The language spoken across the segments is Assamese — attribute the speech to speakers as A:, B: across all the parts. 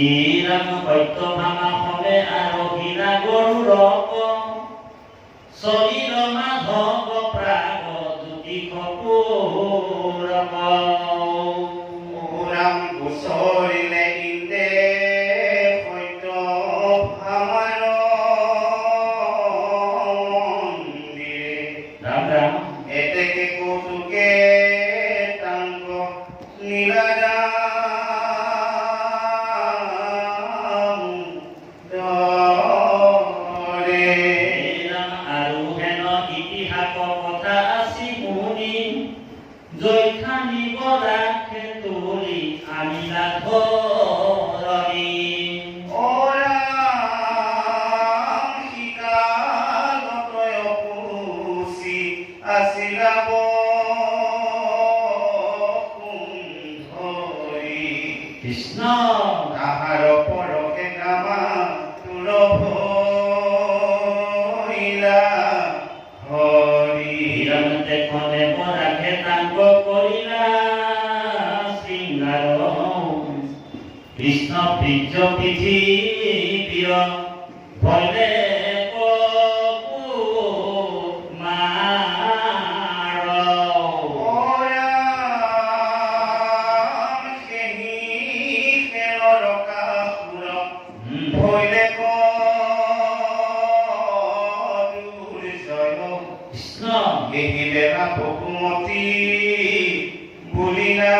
A: ইৰাম সত্য ভামা সবে আৰহীৰা গৰুৰক শৰীৰ মাধৱ প্ৰাগ দুটি কপুৰক
B: ৰাম গোচৰিলে ইন্দে সত্য ভামাৰ মন্দিৰে
A: ৰাম ৰাম
B: এতেকে কৌতুকে তাংক নীলাৰাম দৰে
A: ৰাম আৰু হেন ইতিহাস কথা আছে মুনি জৈখানি বৰাখে তুলি আনিলা ধৰণী
B: ওৰাম সীতালতয় পুচি আছিলা বসুন্ধৰী
A: কৃষ্ণ
B: তাহাৰ পৰকে নামা তুল ভৈলা হৰি
A: হিৰণতে খনে বৰাখে তাংগ কৰিলা শৃংগাৰ কৃষ্ণ বীৰ্য পৃথিৱীৰ ভলে কুমাৰ
B: ওৰাম সেহি খেলৰ কাপুৰ ভৈলে দুৰ্জয়
A: কৃষ্ণ
B: গেহিলেলা বসুমতী বুলিলা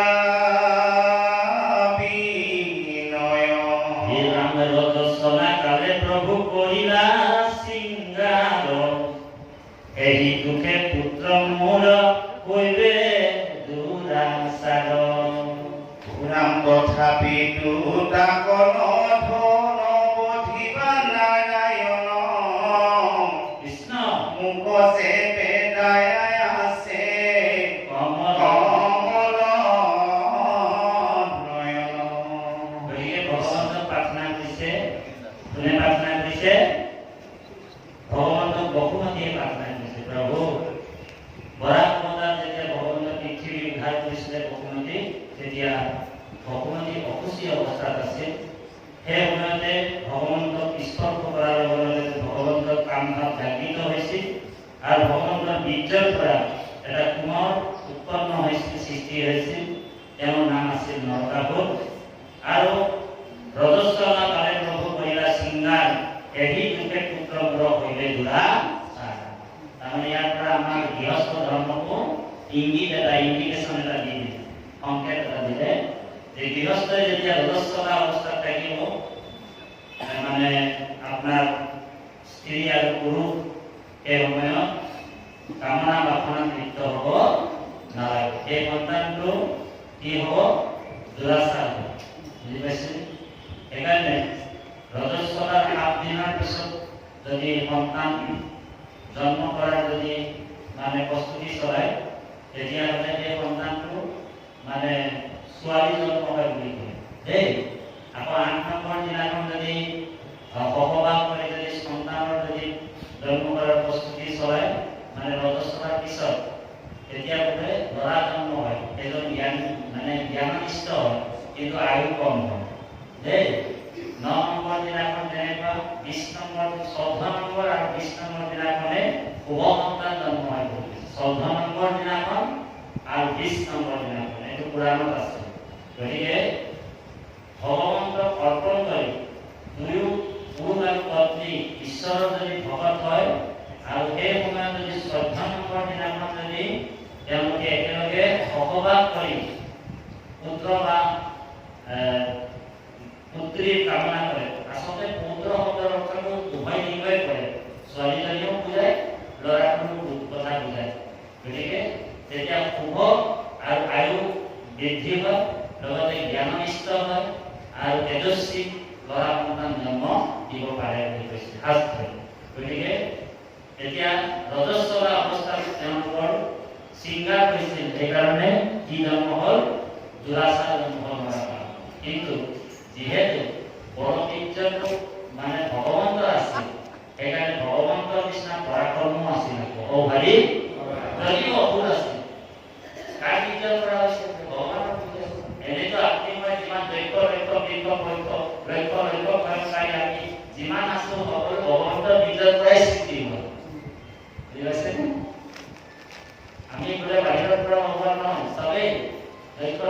B: বিনয়
A: হে ৰাম ৰজস্বলা কালে প্ৰভু কৰিলা শৃংগাৰ এহি দুখে পুত্ৰ মোৰ কৈবে দুৰাচাৰ
B: পুৰাম তথাপি দুটাকন ধন বধিবা নাৰায়ণ
A: কৃষ্ণ
B: মুখ যে বেদায় আছে
A: কমল
B: কমল নয়ন
A: গতিকে ভগৱন্তক প্ৰাৰ্থনা কৰিছে কোনে প্ৰাৰ্থনা কৰিছে ভগৱন্তক বসুমতীয়ে প্ৰাৰ্থনা কৰিছে প্ৰভু বৰাক অৱতাৰ যেতিয়া ভগৱন্তক পৃথিৱী উদ্ধাৰ কৰিছিলে বসুমতী তেতিয়া বসুমতী অসুচী অৱস্থাত আছিল সেই সময়তে ভগৱন্তক স্পৰ্শ কৰাৰ লগে লগে ভগৱন্তৰ কাম ভাৱ জাগৃত হৈছিল আৰু ভগৱন্তৰ বীৰ্যৰ পৰা এটা কোমৰ উৎপন্ন হৈছিল সৃষ্টি হৈছিল তেওঁৰ নাম আছিল নৰকাসুৰ আৰু ৰজস্বলা কালে প্ৰভু কৰিলা শৃংগাৰ এহি দুখে পুত্ৰ মোৰ হৈলে দুৰাচাৰ তাৰমানে ইয়াৰ পৰা আমাৰ গৃহস্থ ধৰ্মকো ইংগিত এটা ইণ্ডিকেশ্যন এটা দি দিলে সংকেত এটা দিলে যে গৃহস্থই যেতিয়া ৰজস্বলা অৱস্থাত থাকিব মানে আপোনাৰ স্ত্ৰী আৰু পুৰুষ এই সময়ত কামনা বাসনাত লিপ্ত হ'ব নালাগে এই সন্তানটো কি হ'ব দুৰাচাৰ হ'ব বুজি পাইছে সেইকাৰণে ৰজস্বলাৰ 7 দিনৰ পিছত যদি সন্তান জন্ম কৰাৰ যদি মানে প্ৰস্তুতি চলায় তেতিয়াহ'লে সেই সন্তানটো মানে ছোৱালী জন্ম হয় বুলি কয় দেই আকৌ 8 নম্বৰ দিনাখন যদি সহবাস কৰি যদি সন্তানৰ যদি জন্ম কৰাৰ প্ৰস্তুতি চলায় মানে ৰজস্বলাৰ পিছত তেতিয়া বোলে ল'ৰা জন্ম হয় এজন জ্ঞান মানে জ্ঞাননিষ্ঠ হয় কিন্তু আয়ু কম হয় দেই 9 নম্বৰ দিনাখন তেনেকুৱা 20 নম্বৰ 14 নম্বৰ আৰু 20 নম্বৰ দিনাখনে শুভ সন্তান জন্ম হয় 14 নম্বৰ দিনাখন আৰু 20 নম্বৰ দিনাখন এইটো পুৰাণত আছে গতিকে ভগৱন্তক অৰ্পণ কৰি দুয়ো পুৰুষ আৰু পত্নী ঈশ্বৰৰ যদি ভকত হয় আৰু সেই সময়ত যদি 14 নম্বৰ দিনাখন যদি তেওঁলোকে একেলগে সহবাস কৰি পুত্ৰ বা পুত্ৰীৰ কামনা কৰে আচলতে পুত্ৰ শব্দৰ অৰ্থটো উভয় লিংগই কৰে ছোৱালীজনীও বুজায় ল'ৰাটোও কথা বুজায় গতিকে তেতিয়া শুভ আৰু আয়ু বৃদ্ধি হয় লগতে জ্ঞাননিষ্ঠ হয় আৰু তেজস্বী ল'ৰা সন্তান জন্ম দিব পাৰে বুলি কৈছে শাস্ত্ৰই গতিকে এতিয়া ৰজস্বলা অৱস্থাত তেওঁলোকৰ শৃংগাৰ হৈছিল সেইকাৰণে কি জন্ম হ'ল দুৰাচাৰ জন্ম হ'ল নৰকাসুৰ কিন্তু যিহেতু পৰমবীৰ্যটো মানে ভগৱন্তৰ আছিল সেইকাৰণে ভগৱন্তৰ নিচিনা পৰাক্ৰমো আছিল অভাৰী যদিও অসুৰ আছিল কাৰ বীৰ্যৰ পৰা হৈছিল ভগৱানৰ বীৰ্য এনেতো আপুনি মই যিমান দৈত্য বীৰ্য পৰীক্ষ লক্ষ্য কাৰকাৰী আমি যিমান আছো সকলো ভগৱন্তৰ বীজৰ পৰাই সৃষ্টি হয়। বুজি পাইছে? আমি বোলে বাহিৰৰ পৰা ভগৱান নহয়, চবেই লক্ষ্য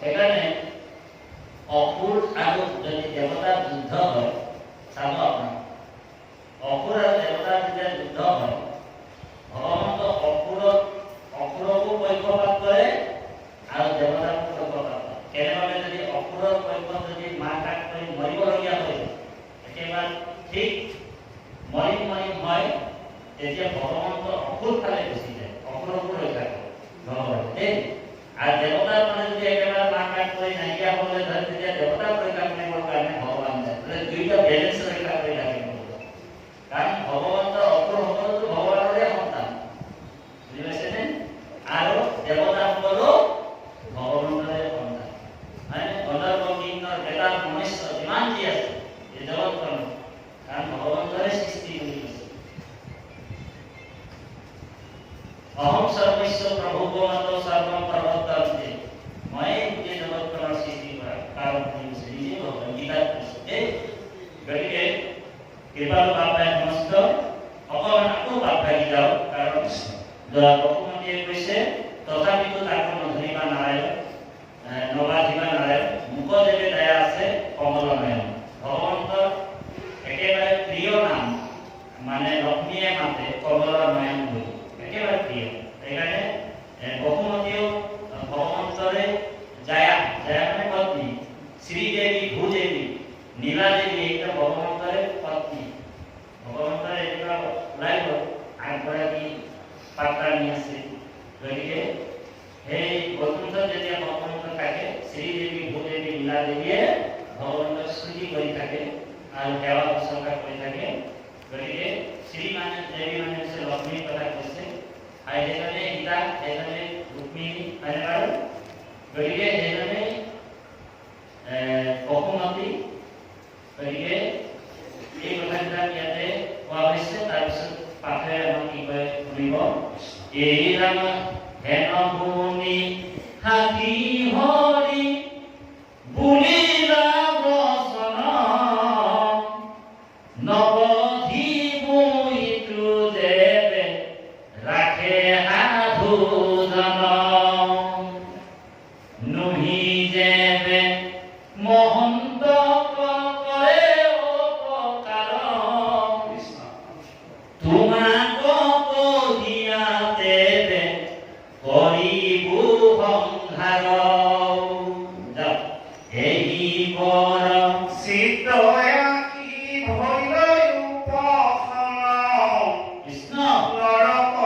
A: সেইকাৰণে অসুৰ আৰু যদি দেৱতাৰ যুদ্ধ হয়, চাব আপোনাৰ অসুৰ আৰু দেৱতাৰ যেতিয়া যুদ্ধ হয়, ভগৱন্ত অসুৰকো পক্ষপাত কৰে আৰু দেৱতাকো পক্ষপাত কৰে। কেনেবাকৈ যদি অসুৰৰ পক্ষত যদি মাৰ কাট কৰি মৰিবলগীয়া হয়, একেবাৰে ঠিক মৰিম হয়, তেতিয়া ভগৱন্ত অসুৰ ফালে গুচি যায়, অসুৰকো ৰক্ষা কৰে ভগৱানে। আৰু দেৱতাৰ মানে যদি একেবাৰে মাৰ কাট কৰি নাইকিয়া হ'বলৈ ধৰে, তেতিয়া দেৱতাক ৰক্ষা কৰিবৰ কাৰণে ভগৱান যায়। দুইটা বেলেঞ্চ ৰক্ষা কৰি ৰাখিব। কাৰণ ভগৱন্তৰ অসুৰ সকলোতো ভগৱানৰে সন্তান, বুজি পাইছেনে? আৰু দেৱতাসকলো ভগৱন্তৰে সন্তান। মানে গন্ধৰ্ব কিন্নৰ বেতাল মনুষ্য যিমান যি আছে এই জগতখনত, কাৰণ ভগৱন্তৰে সৃষ্টি কৰি আছে। অহম সৰ্বস্ব প্ৰভু গোৱন্ত সৰ্বম প্ৰৱৰ্তন্তে, মই গোটেই জগতখনৰ সৃষ্টি কৰা কাৰণ নিজে ভগৱান গীতাত কৈছে। গতিকে কৃপালু বাপাই সমস্ত অকণমান আকৌ বাপ ভাগি যাওক, কাৰণ বসুমতীয়ে কৈছে তথাপিতো তাকো নধৰিবা নাৰায়ণ, নবাধিবা নাৰায়ণ, মুখ যেবে দয়া আছে কমল নয়ন। ভগৱন্তৰ একেবাৰে প্ৰিয় নাম মানে লক্ষ্মীয়ে মাতে কমল নয়ন বুলি, একেবাৰে প্ৰিয়। সেইকাৰণে বসুমতীয়েও ভগৱন্তৰে জায়া মানে পত্নী, শ্ৰীদেৱী, ভূদেৱী, নীলাদেৱী এইকেইটা ভগৱন্তৰে পত্নী। ভগৱন্তৰে এনেকুৱা ওলাই গ'ল আগগৰাকী পাত্ৰাণী আছে। গতিকে সেই বৈকুণ্ঠত যেতিয়া ভগৱন্ত থাকে, শ্ৰীদেৱী, ভূদেৱী, নীলাদেৱীয়ে ভগৱন্তক স্তুতি কৰি থাকে আৰু সেৱা শুশ্ৰূষা কৰি থাকে। গতিকে শ্ৰী মানে দেৱী মানে হৈছে লক্ষ্মীৰ কথা কৈছে, আৰু সেইজনে সীতা, সেইজনে ৰুক্মিণী, হয়নে বাৰু? গতিকে সেইজনে বসুমতী। গতিকে এই কথাবিলাক ইয়াতে কোৱা হৈছে। তাৰপিছত পাঠে আমাক কি কয় শুনিব। এই ৰাম হেন শুনি হাতী হৰি বুলিলা বচন, নবধিব ইটো যেবে ৰাখে সাধু জন, নুহি যেবে মহন্ত কৰে অপকাৰ, তোমাক কহিয়াতে কৰিবু সংসাৰ। এই বৰ
B: চিত্তয়া কি ভৈলৈ উপসন,
A: কৃষ্ণ
B: নৰক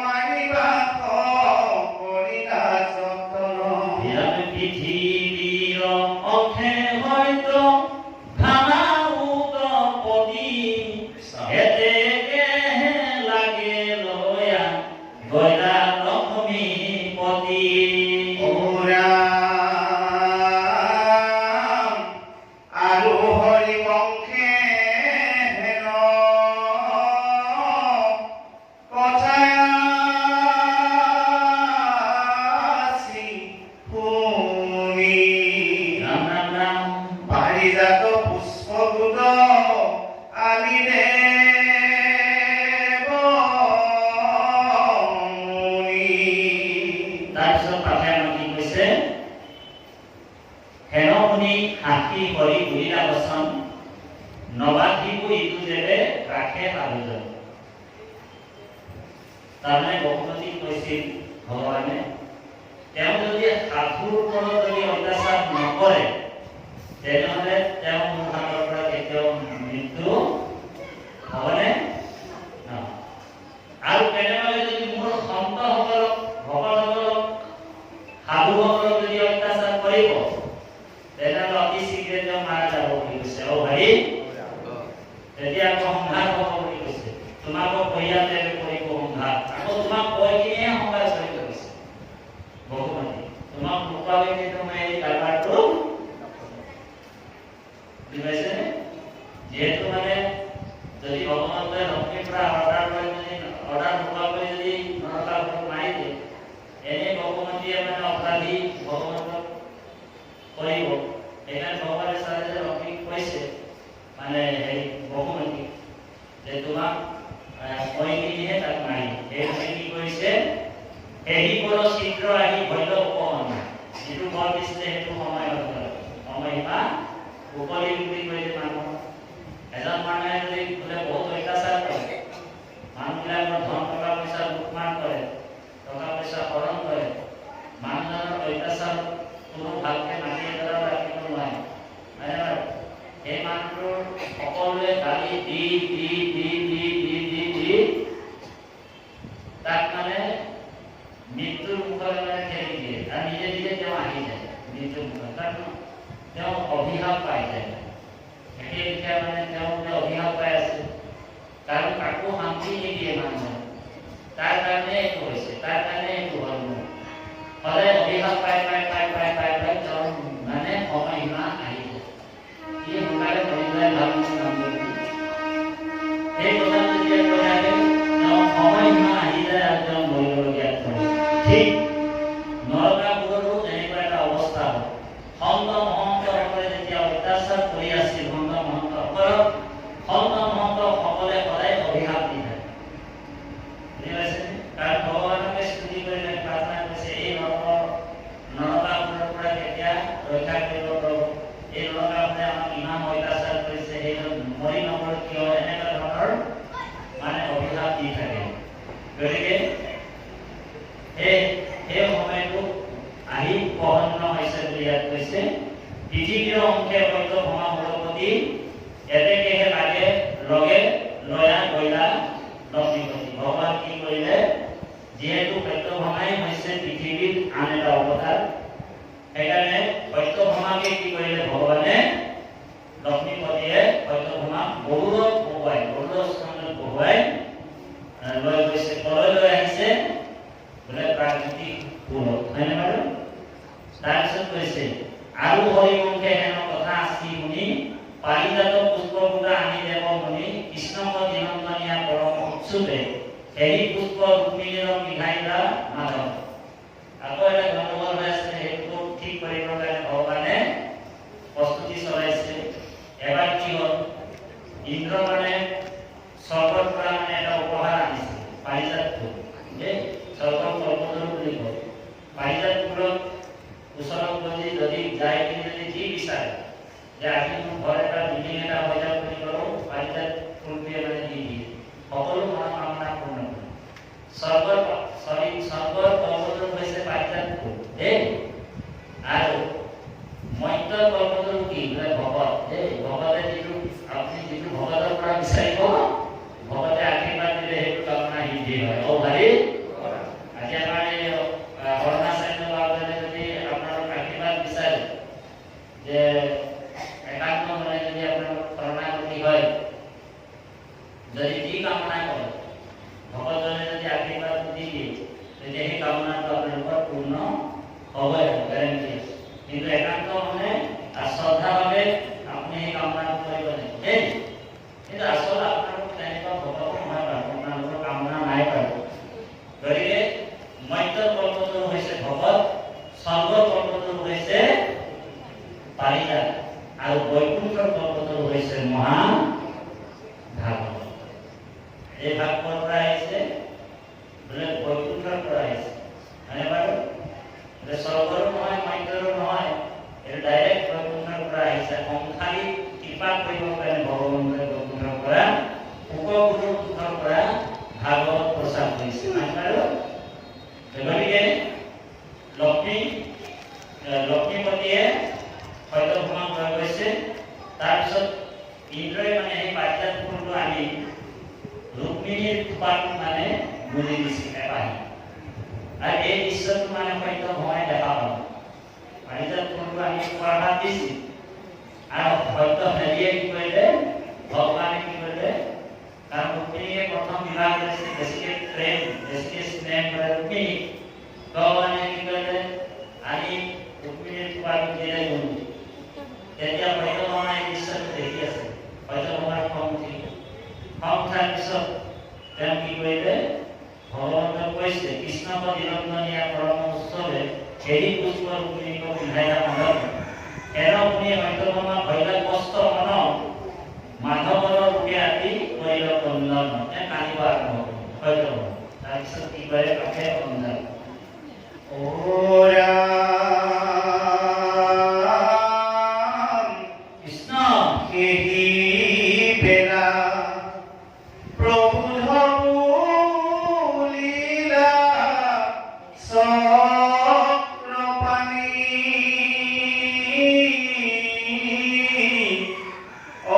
B: মানিবা কৰিলা যতন।
A: বিৰাট পৃথিৱীৰ অখে হয়তো ভামাউত পতি, এতেকেহে লাগে লয়া গলা লক্ষ্মীপতি।
B: আৰু হৰি বংশে হেন কথায়াছি শুনি,
A: ৰাম ৰাম ৰাম
B: পাৰিজাত পুষ্পগুদ আনিলে
A: তাৰপিছত পাঠে আমাক কি কৈছে, হেন শুনি হাতী হৰি বুলিলা বচন, নবাধিবু ইটো যেবে ৰাখে সাধুজন। তাৰমানে বসুমতীক কৈছিল ভগৱানে, তেওঁ যদি সাধুৰ ওপৰত যদি অত্যাচাৰ নকৰে, তেনেহ'লে তেওঁ মোৰ হাতৰ পৰা কেতিয়াও মৃত্যু হ'বনে? আৰু কেনেবাকৈ যদি মোৰ সন্তসকলক, ভকতসকলক, সাধুসকলক যদি অত্যাচাৰ কৰিব, তেনেহ'লে অতি শীঘ্ৰে তেওঁ মাৰা যাব বুলি কৈছে। অ ভাই, তেতিয়া আকৌ সংঘাত হ'ব বুলি কৈছে। তোমাকো পৰিয়ালে কৰিব সংঘাত, আকৌ তোমাক কৈ কিনিহে সংঘাত কৰিব কৈছে বসুমতী। তোমাক নোকোৱালৈকে তোমাৰ এই কাৰবাৰটো বুজি পাইছেনে? যিহেতু মানে যদি ভগৱন্তই লক্ষ্মীৰ পৰা অৰ্ডাৰ লৈ যদি অৰ্ডাৰ নোপোৱাকৈ যদি নৰকাসুৰক মাৰি দিয়ে, এনেই বসুমতীয়ে মানে অপৰাধী ভগৱন্তক কৰিব। সেইকাৰণে ভগৱানে চালে যে লক্ষ্মীক কৈছে মানে হেৰি বহুমতী যে তোমাক কৈ কিনিহে তাক মাৰি সেইটোৱে কি কৰিছে এৰি বৰ শীঘ্ৰ আহি ভৈল উপমন যিটো বৰ দিছিলে সেইটো সময়সীমা উপৰি বুলি কৈ যে মানুহ এজন মানুহে যদি বোলে বহুত অত্যাচাৰ কৰে মানুহবিলাকৰ ধন টকা পইচা লুটমাৰ কৰে টকা পইচা হৰণ কৰে মানুহজনৰ অত্যাচাৰ কোনো ভালকে মাটি এডালত ৰাখিব নোৱাৰে সেই মানুহটোৰ সকলোৱে গালি দি দি দি দি দি দি দি তাক মানে মৃত্যুৰ মুখলৈ মানে ঠেলি দিয়ে আৰু নিজে নিজে তেওঁ আহি যায় মৃত্যুৰ মুখত তাক তেওঁ অভিশাপ পাই যায় এতিয়া মানে তেওঁ অভিশাপ পাই আছে কাৰণ কাকো শান্তি নিদিয়ে মানুহে তাৰ কাৰণে এইটো হৈছে তাৰ কাৰণে এইটো হ'ল সদায় অভিশাপ পাই পাই পাই পাই পাই পাই তেওঁ মানে সময়সীমা আহি যায় ই সোনকালে কৰি পেলাই ভাল কাম কৰি এই কথাটো যেতিয়া কৈ থাকে তেওঁ সময়সীমা আহি যায় আৰু তেওঁ মৰিবলগীয়া হয় ঠিক নৰকাসুৰৰো তেনেকুৱা এটা অৱস্থা হয় সন্ত মহন্তসকলে যেতিয়া অত্যাচাৰ কৰি আছিল সন্ত মহন্তসকলক সন্ত মহন্তসকলে সদায় অভিশাপ দি থাকে বুজি পাইছে কাৰণ ভগৱানকে স্তুতি কৰি প্ৰাৰ্থনা কৰিছে এই নৰকাসুৰৰ পৰা কেতিয়া ৰক্ষা কৰিব পাৰোঁ এই নৰকাসুৰে আমাক ইমান অত্যাচাৰ কৰিছে সেইজন মৰি নমৰো কিয় এনেকুৱা ধৰণৰ মানে অভিশাপ দি থাকে গতিকে সেই সময়টো আহি উপন্ন হৈছে বুলি ইয়াত কৈছে পৃথিৱীৰ অংশে সত্য ভমা মূলপতি এতেকেহে লাগে লগে লয়া গইলা লক্ষ্মীপতি ভগৱান কি কৰিলে যিহেতু সত্যভামাই হৈছে পৃথিৱীৰ আন এটা অৱতাৰ সেইকাৰণে সত্যভামাকে কি কৰিলে ভগৱানে লক্ষ্মীপতিয়ে সত্যভামাক গৰুড়ত বহুৱাই গৰুড় স্থানত বহুৱাই লৈ গৈছে কলৈ লৈ আহিছে বোলে প্ৰাকৃতিক পুৰত হয়নে বাৰু তাৰপিছত কৈছে আৰু হৰিবংশে হেন কথা আসি শুনি পাৰিজাত পুষ্পপুৰা আনি দেৱ মুনি কৃষ্ণক দিনন্দনীয়া পৰম উৎসুতে এই পুষ্প ৰুক্মিণীৰ বিঘাইলা মাধৱ আকৌ এটা গণ্ডগোল হৈ আছে সেইটো ঠিক কৰিবৰ কাৰণে ভগৱানে প্ৰস্তুতি চলাইছে এবাৰ কি হ'ল ইন্দ্ৰ মানে স্বৰ্গৰ পৰা মানে এটা উপহাৰ আনিছে পাৰিজাত ফুল স্বৰ্গৰ কল্পতৰু বুলি কয় পাৰিজাত ফুলত ওচৰত গৈ যদি যায় কিনে যদি যি বিচাৰে যে আজি মোৰ ঘৰ এটা বিল্ডিং এটা হৈ যাওক বুলি কৰো পাৰিজাত ফুলটোৱে মানে দি দিয়ে সকলো মনোকামনা পূৰ্ণ কৰে স্বৰ্গৰ কল্পতৰু হৈছে পাৰিজাত ফুল আৰু মৈত্ৰ কল্পতৰু কি বোলে ভকত ভকতে যিটো আপুনি যিটো ভকতৰ পৰা বিচাৰিব ভকতে আশীৰ্বাদ দিলে সেইটো কামনা সিদ্ধি হয় ও ভাৰি আজি আমাৰ এই অৰুণাচল বাবুৱে যদি আপোনালোক আশীৰ্বাদ বিচাৰে যে একান্ত মনে যদি আপোনালোক শৰণাগতি হয় যদি যি কামনা কৰে ভকতজনে যদি আশীৰ্বাদ দি দিয়ে তেতিয়া সেই কামনাটো আপোনালোকৰ পূৰ্ণ হ'বই গ্যাৰেণ্টি আছে কিন্তু একান্ত মনে শ্ৰদ্ধাভাৱে আপুনি সেই কামনাটো কৰিব লাগে কিন্তু আচলতে আপোনালোক তেনেকুৱা ভকত নহয় বাৰু আপোনালোকৰ কামনা নাই বাৰু গতিকে মৈত্ৰ কল্পতৰু হৈছে ভকত স্বৰ্গ কল্পতৰু হৈছে পাৰিজাত আৰু বৈকুণ্ঠৰ কল্পতৰু হৈছে মহা ভাগৱত এই ভাগৱতৰ পৰা আহিছে বোলে বৈকুণ্ঠৰ পৰা আহিছে হয়নে বাৰু স্বৰ্গৰো নহয় মৈত্ৰৰো নহয় এইটো ডাইৰেক্ট বৈকুণ্ঠৰ পৰা আহিছে সংসাৰী কৃপা কৰিবৰ কাৰণে ভগৱন্তই বৈকুণ্ঠৰ পৰা উপগুৰুৰ পৰা ভাগৱত প্ৰচাৰ কৰিছে বাৰু গতিকে লক্ষ্মীপতিয়ে সত্যভামাক লৈ গৈছে তাৰপিছত ইন্দ্ৰই মানে সেই পাৰিজাত ফুলটো আনি ৰুক্মিণীৰ খোপাত মানে গুলি দিছে এপাহি আৰু এই দৃশ্যটো মানে সত্যভামাই দেখা পালে পাৰিজাত ফুলটো আনি খোপাৰ হাত দিছে আৰু সত্য হেৰিয়ে কি কৰিলে ভগৱানে কি কৰিলে কাৰণ ৰুক্মিণীয়ে প্ৰথম বিবাহ কৰিছে বেছিকে প্ৰেম বেছিকে স্নেহ কৰে ৰুক্মিণী ভগৱানে কি কৰিলে আনি ৰুক্মিণীৰ খোপাত দিলে গুলি তেতিয়া সত্যভামাই এই দৃশ্যটো দেখি আছে সত্যভামাৰ খং উঠাৰ পিছত তেওঁ কি কৰিলে ভগৱন্তক কৈছে কৃষ্ণক দিনন্দনীয়া পৰম উৎসৱে এই পুষ্প ৰুক্মিণীক বিধায়া মাধৱ শুনি সত্যভামা ভৈৰৱ কষ্ট মন মাধৱৰ ৰূপে আদি কৰিল কন্দন কান্দিব আৰম্ভ কৰিল সত্যভামা। তাৰপিছত কি কৰে কাষে অন্ধাৰ
B: ৰাম
A: কৃষ্ণ
B: কেহি বেলা প্ৰভু লীলা চক্ৰপাণি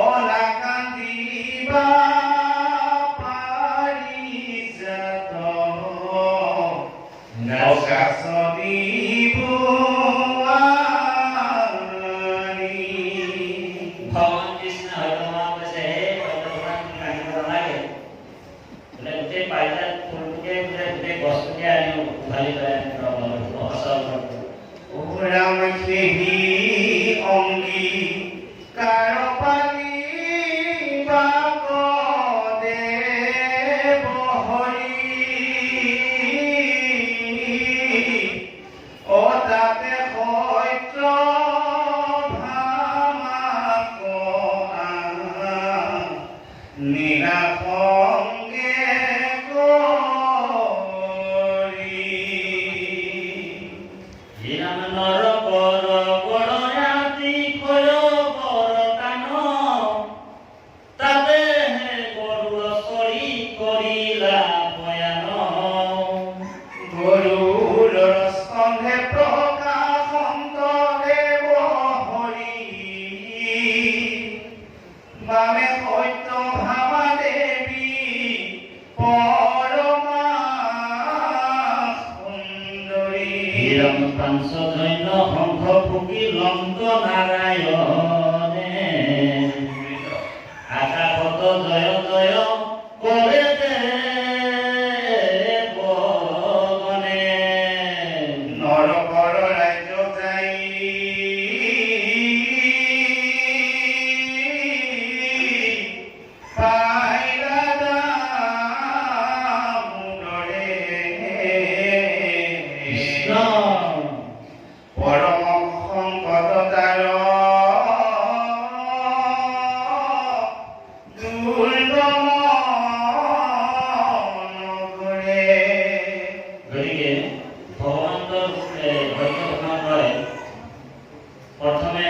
B: অনাকান্দিবা পাৰিজাত অকাশনী
A: ভগৱান কৃষ্ণ সত্যভামা কৈছে হে সত্যভামা তুমি কান্দিব নালাগে বোলে গোটেই পাৰিজাত ফুলটোকে বোলে গোটেই গছটোকে আনি উভালি লৈ আনি অচল
B: ও ৰাম সেহি অংগী কাৰপালি বাক দেৱ হৰি ও তাতে সত্য ভামাক নীলা সঙ্গে কৰি
A: হিৰাম নৰ বৰ বৰ ৰাতি খয় বৰ টান তাতে হে গৰুৰ চৰি কৰিলা ভয়ান
B: গৰুৰ স্কন্ধে প্ৰকাশন্ত দেৱ হৰি বামে সত্য ভামা দেৱী পৰমা সুন্দৰী
A: হিৰাম পাঞ্চজন্য শংখ ফুকি লংক নাৰায়ণে আকাশত জয় জয় কৰে দেৱগণে
B: নৰকৰ ৰাজ্য যাই পাইলা দামোদৰে
A: কৃষ্ণ
B: পৰম সংকট তাৰ দুৰ্গম নগৰে
A: গতিকে ভগৱানৰ সত্যভামা কয় প্ৰথমে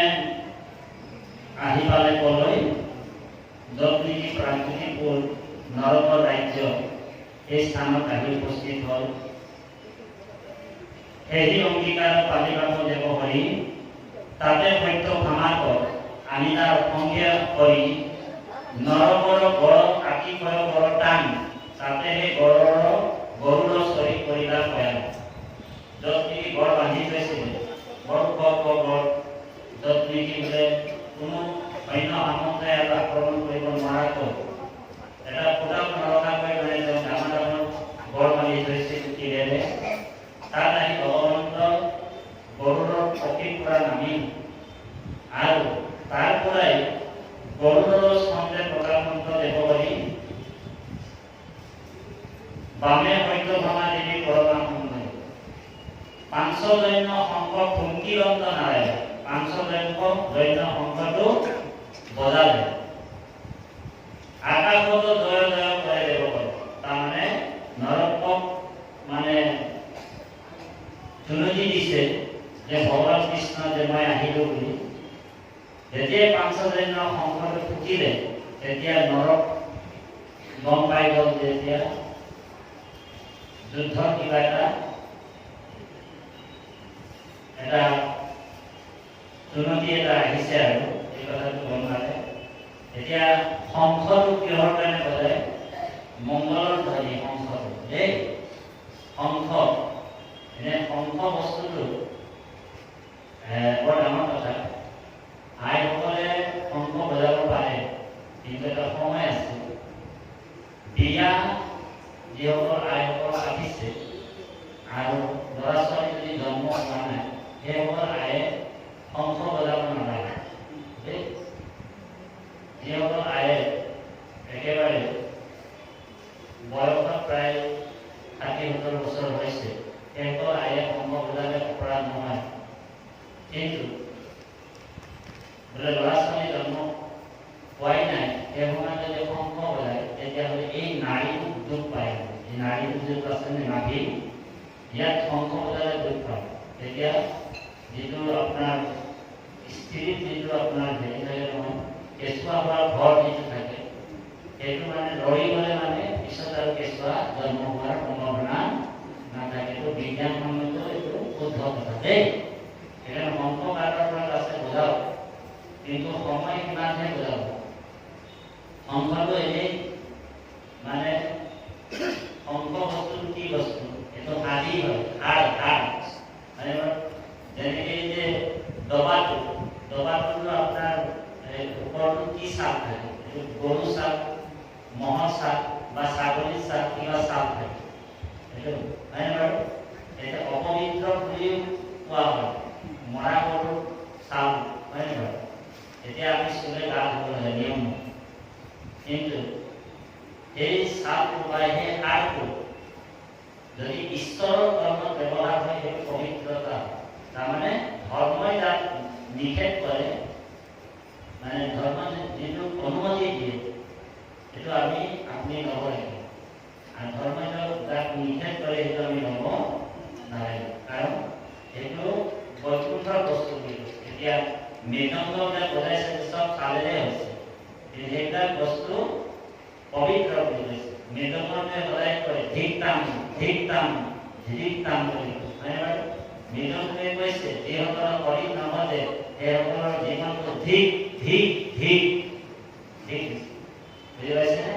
A: আহি পালে কলৈ য'ত নেকি প্ৰাকৃতিকপুৰ নৰকৰ ৰাজ্য এই স্থানত আহি উপস্থিত হ'ল সেই অংগীকাৰ পালিবাব দেৱ হৰি তাতে সত্যভামাক আনি তাৰ সংজ্ঞা কৰি নৰকৰ গড় কাটি কয় গড় টান তাতে সেই গৰুৰ চৰি কৰিলা ভয়ান য'ত নেকি গড় বান্ধি থৈছিলে গড় গড় য'ত নেকি বোলে কোনো অন্য সামন্তে এটা আক্ৰমণ কৰিব নোৱাৰাকৈ এটা ফুটাও নৰখাকৈ মানে তেওঁ ডাঙৰ ডাঙৰ গড় বান্ধি থৈছিল কিৰেৰে তাত আহি ভগৱন্ত গৰুৰ পক্ষীৰ পৰা নামি আৰু তাৰ পৰাই গৰুৰৰ স্কন্ধে প্ৰকাশন্ত দেৱ হৰি বামে সত্যভামা দেৱী পৰমা সুন্দৰী পাঞ্চজন্য শংখ ফুংকিলন্ত নাৰায়ণ পাঞ্চজন্য শংখটো বজালে আকাশত জয় জয় কৰে দেৱগণ তাৰমানে নৰকক মানে ধুনুজি দিছে যে ভগৱান কৃষ্ণ যে মই আহিলো বুলি যেতিয়াই পাঞ্চজন্য শংখটো ফুকিলে তেতিয়া নৰক গম পাই গ'ল যে এতিয়া যুদ্ধৰ কিবা এটা চুনতি এটা আহিছে আৰু এই কথাটো গম পালে এতিয়া শংখটো কিহৰ কাৰণে বজায় মংগলৰ ধ্বনি শংখটো দেই শংখ এনে শংখ বস্তুটো বৰ ডাঙৰ কথা আইসকলে শংখ বজাব পাৰে কিন্তু এটা সময় আছে বিয়া যিসকল আইসকল আহিছে আৰু ল'ৰা ছোৱালী যদি জন্ম হোৱা নাই সেইসকল আয়ে শংখ বজাব নালাগে দেই যিসকল আয়ে একেবাৰে বয়সত প্ৰায় 60-70 বছৰ হৈছে সেইসকল আয়ে শংখ বজালে অপৰাধ নহয় কিন্তু বোলে ল'ৰা ছোৱালী জন্ম হোৱাই নাই সেই সময়ত যদি শংখ বজায় তেতিয়াহ'লে এই নাড়ীটো দুখ পায়। এই নাড়ীটো যিটো আছে নাভি ইয়াত শংখ বজালে দুখ পায়। তেতিয়া যিটো আপোনাৰ স্ত্ৰীত যিটো আপোনাৰ হেৰি থাকে নহয় কেঁচুৱা হোৱাৰ ঘৰ যিটো থাকে সেইটো মানে লৰি গ'লে মানে পিছত আৰু কেঁচুৱা জন্ম হোৱাৰ সম্ভাৱনা নাথাকে। এইটো বিজ্ঞানসন্মত এইটো শুদ্ধ কথা দেই। সেইকাৰণে শংখ কাঠৰ পৰা আছে বজাওক, কিন্তু সময় কিমানহে বজাব। শংখটো এনেই মানে শংখ বস্তুটো কি বস্তু? এইটো হাড়ি হয়, হাড় মানে যেনেকৈ যে দবাটো আপোনাৰ ওপৰটো কি চাপ থাকে? এইটো গৰু চাপ, মহৰ চাপ বা ছাগলীৰ চাপ, কিবা চাপ থাকে। এইটো হয় বাৰু? এইটো অপবিত্ৰ বুলিও কোৱা হয়, মৰা গৰুৰ চাপ হয় নে বাৰু? এতিয়া আমি চবে গা ধুব লাগে নিয়ম, কিন্তু এই চাপটো বা সেই সাৰটো যদি ঈশ্বৰৰ কৰ্মত ব্যৱহাৰ হয় সেইটো পবিত্ৰতা। তাৰমানে ধৰ্মই তাক নিষেধ কৰে, মানে ধৰ্ম যিটো অনুমতি দিয়ে সেইটো আপুনি ল'ব লাগিব। আৰু ধৰ্মই তাক নিষেধ কৰে সেইটো আমি ল'ব নালাগে, কাৰণ সেইটো বৈকুণ্ঠৰ বস্তু বুলি কৈছে। এতিয়া মৃদংগবিলাক বজাইছে চব চালেৰে হৈছে, কিন্তু সেইবিলাক বস্তু পবিত্ৰ বুলি কৈছে। মৃদংগটোৱে সদায় কয় ধিক তাম ধিক তাম ধিক তাম বুলি হয় বাৰু? মৃদংগটোৱে কৈছে যিসকলৰ শৰীৰ নবজে সেইসকলৰ জীৱনটো ধিক ধিক ধিক ধিক। বুজি পাইছেনে?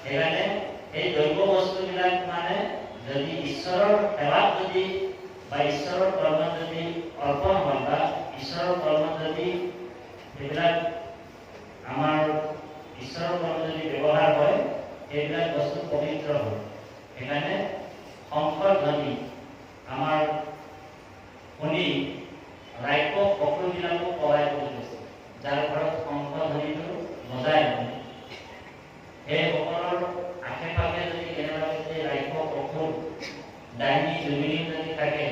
A: সেইকাৰণে এই দ্ৰব্য বস্তুবিলাক মানে যদি ঈশ্বৰৰ সেৱাত যদি বা ঈশ্বৰৰ কৰ্মত যদি অৰ্পণ হয় বা ঈশ্বৰৰ কৰ্মত যদি সেইবিলাক আমাৰ ঈশ্বৰৰ কৰ্মত যদি ব্যৱহাৰ হয় সেইবিলাক বস্তু পবিত্ৰ হয়। সেইকাৰণে শংকৰ ধ্বনি আমাৰ শুনি ৰাইক সকলোবিলাকো পলাই কৰি গৈছে। যাৰ ঘৰত শংখ ধ্বনিটো বজায় সেইসকলৰ আশে পাশে যদি কেনেবাকৈ যদি ৰাইক অসুৰ ডাইনী জুবিনী যদি থাকে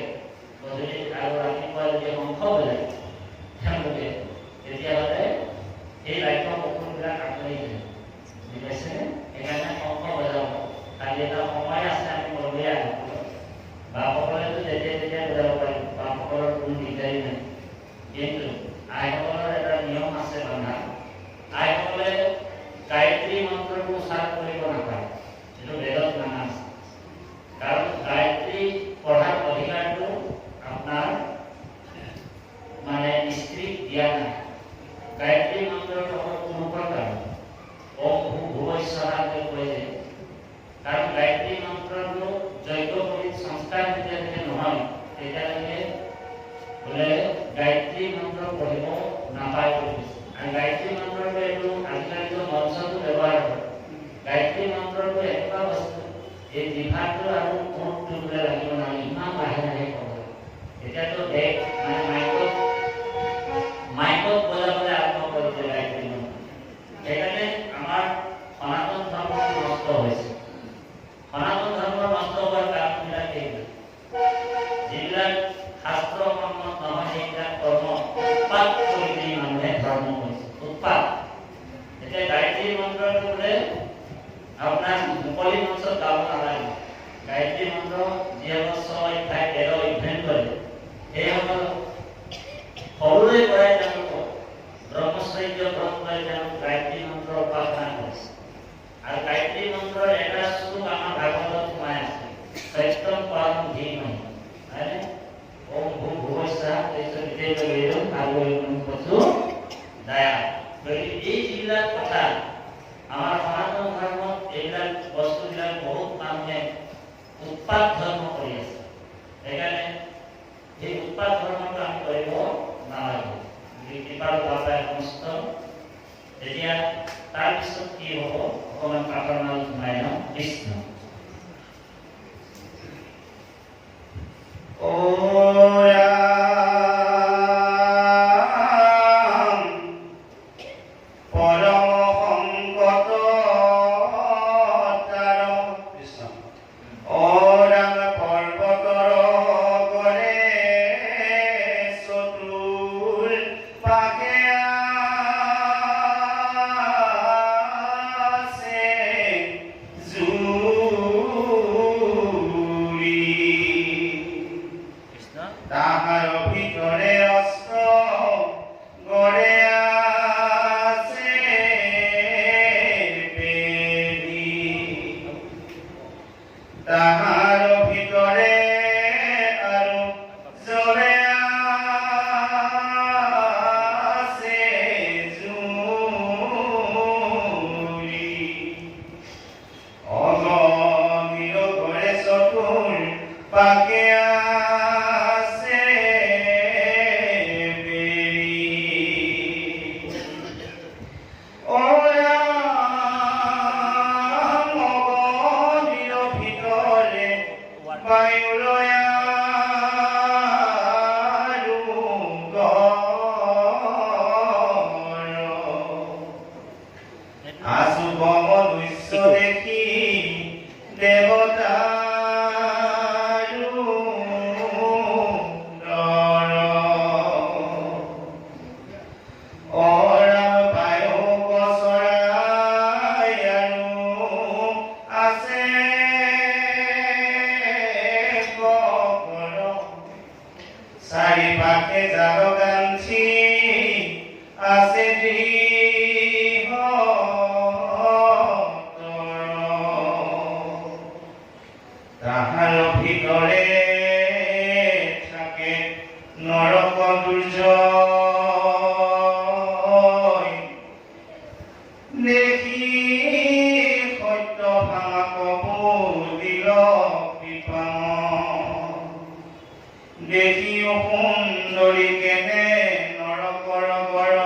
A: গধূলি আৰু ৰাতিপুৱা যদি শংখ বজায় তেওঁলোকে তেতিয়াহ'লে এই ৰাইক অসুৰবিলাক আঁতৰি যায়। বুজি পাইছেনে? সেইকাৰণে শংখ বজাব। কালি এটা সময় আছে আমি ক'লোৱে বা সকলোৱেতো যেতিয়া তেতিয়া বজাব পাৰিম, বা সকলৰ কোনো দিগদাৰী নাই। কিন্তু আইসকলৰ এটা নিয়ম আছে বান্ধা। আইসকলে গায়ত্ৰী মন্ত্ৰটো উচ্চাৰণ কৰিব নাপায়, এইটো বেদত মানা আছে। কাৰণ গায়ত্ৰী পঢ়াৰ অধিকাৰটো আপোনাৰ মানে স্ত্ৰীক দিয়া নাই। গায়ত্ৰী মন্ত্ৰটো হ'ল কোনো প্ৰকাৰ ওম ভুৱস্বহাকৈ কৈ যে, কাৰণ গায়ত্ৰী মন্ত্ৰটো যজ্ঞ কৰি সংস্কাৰ যেতিয়ালৈকে নহয় তেতিয়ালৈকে বোলে গায়ত্ৰী মন্ত্ৰ পঢ়িব নাপায় বুলি কৈছে। আৰু গায়ত্ৰী মন্ত্ৰটো এইটো আজিকালিতো মঞ্চতো ব্যৱহাৰ হয়। গায়ত্ৰী মন্ত্ৰটো এনেকুৱা বস্তু এই জিভাটো আৰু মুখটো বোলে লাগিব নালাগে, ইমান লাহে লাহে ক'ব লাগে। এতিয়াতো দেখ মানে মাইকত বজাবলৈ আৰম্ভ কৰিছে গায়ত্ৰী মন্ত্ৰ। সেইকাৰণে আমাৰ সনাতন ধৰ্ম নষ্ট হৈছে। সনাতন ধৰ্ম নষ্ট হোৱাৰ কাৰণবিলাক এইবিলাক, যিবিলাক শাস্ত্ৰসন্মত নহয় সেইবিলাক কৰ্ম উৎপাত কৰি দি মানুহে ধৰ্ম কৰিছে। উৎপাত। এতিয়া গায়ত্ৰী মন্ত্ৰটো বোলে আপোনাৰ মুকলি মঞ্চত গাব নালাগে। গায়ত্ৰী মন্ত্ৰ যিসকল 6 অধ্যায় 13 অধ্যয়ন কৰে সেইসকল সৰুৰে পৰাই তেওঁলোকক ব্ৰহ্মচৰ্য গ্ৰহণ কৰি তেওঁলোক গায়ত্ৰী মন্ত্ৰ উপাসনা কৰিছে। আৰু গায়ত্ৰী মন্ত্ৰৰ এটা শ্লোক আমাৰ ভাগৱতত সোমাই আছে, সত্যম পৰম ধীমহি, হয়নে? ওম ভুৱস্বহা বিদ্যেয়ম ভাগৱতম পশু দয়া। গতিকে এই যিবিলাক কথা আমাৰ সনাতন ধৰ্মত এইবিলাক বস্তুবিলাক বহুত মানুহে উৎপাত ধৰ্ম কৰি আছে। সেইকাৰণে এই উৎপাত ধৰ্মটো আমি কৰিব নালাগে। কৃপাৰ বাবে সমস্ত এতিয়া তাৰপিছত কি হ'ব অকণমান পাঠৰ মাজত সোমাই লওঁ। কৃষ্ণ
B: পাখে দেখি দেৱতা চাৰিপাশে জালকাঞ্চি আছে তাহাৰ ভিতৰে থাকে নৰক দুৰ্জয় দেখি সত্য ভাঙা কবুলিল বিপাঙ দেখিও সুন্দৰী কেনে নৰকৰ বৰ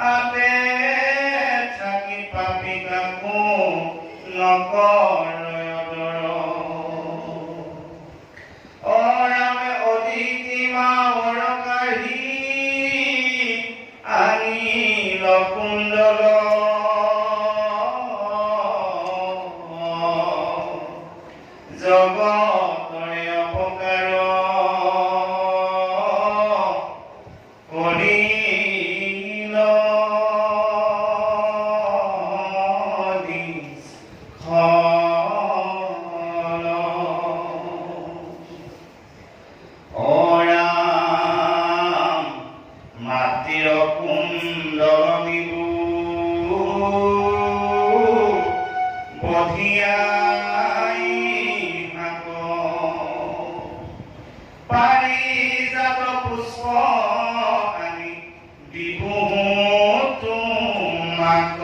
B: আতে থাকি পাপি কাকো নকৰয় দৰ অৰামে অদিতি মাৱৰ কাঢ়ি আনিল কুণ্ডল জগতৰে অপকাৰ কৰিল মাটিৰ কুণ্ডল নিবু বধিয়াই পাৰিজাত পুষ্প আনি দিবু তোমাক